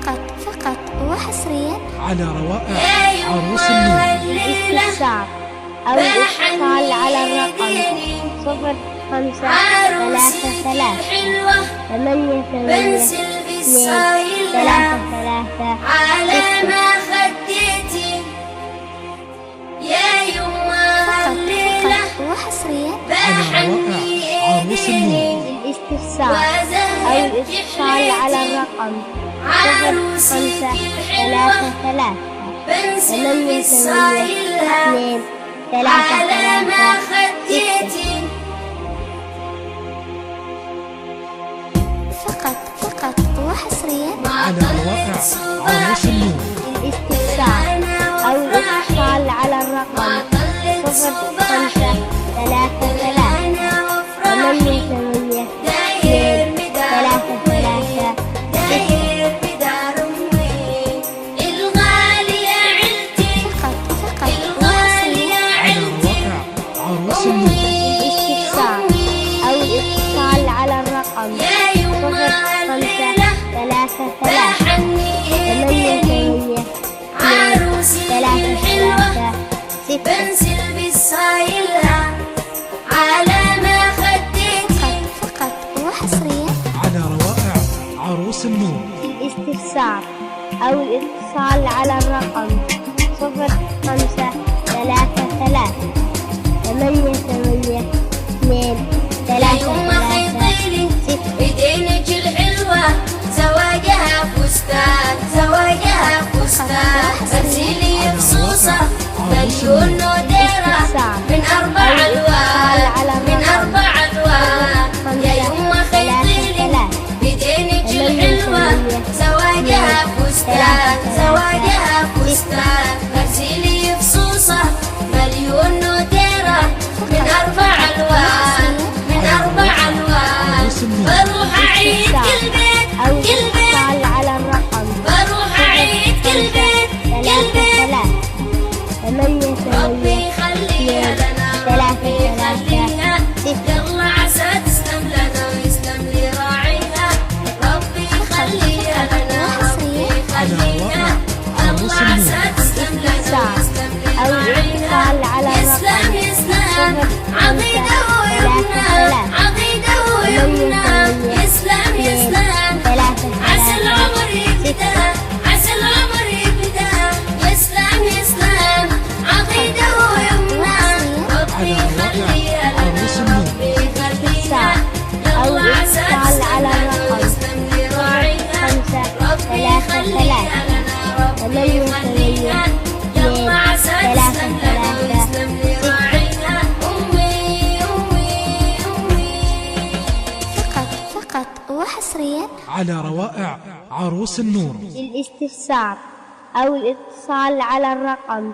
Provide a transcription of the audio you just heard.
فقط وحصريا على روائع عروس النور. الاستفسار أو الاتصال على الرقم 0533 على ما خديتي يا يما الليلة وحصريا على روائع عروس النور. الاستفسار أو الاتصال على الرقم 0533 على ما خديتي فقط وحصريا على روائع عروس النور. الاستفسار أو الاتصال على الرقم 0533 داير بدار أمي الغالية عيلتي فقط الغالية على روائع عروس النور. الاستفسار أو الاتصال على الرقم يا يما الليلة 0533 عروسي الحلوة بنزل بالصايلة على ما خديتي فقط وحصريا على روائع عروس النور. الاستفسار أو الاتصال على الرقم 0533 يما خيطيلي بدينك الحلوة زواجها فستان غسيلي بصوصة مليون نوديرة من أربع ألوان يا يما خيطيلي بدينك الحلوة زواجها فستان غسيلي بصوصة مليون نوديرة من أربع ألوان بروح أعيد كل بيت أو الاتصال على الرقم بروح أعيد كل بيت 38 ربي يخليها لنا ربي يخليها يلا عسى تسلم لنا ويسلم لي راعيها ربي يخليها لنا ربي يخليها يلا عسى تسلم لنا ويسلم لي أو الاتصال على راعيها يسلم عضيده ويمنى يسلم عسى العمر يبدا يسلم عقيده ويمنى ربي يخليها لنا ربي يخليها يلا عسى تسلم لنا ويسلم لي راعيها ربي يخليها لنا ربي يخليها يلا عسى تسلم لنا ويسلم لي راعيها فقط وحصريا على روائع عروس النور. الاستفسار أو الاتصال على الرقم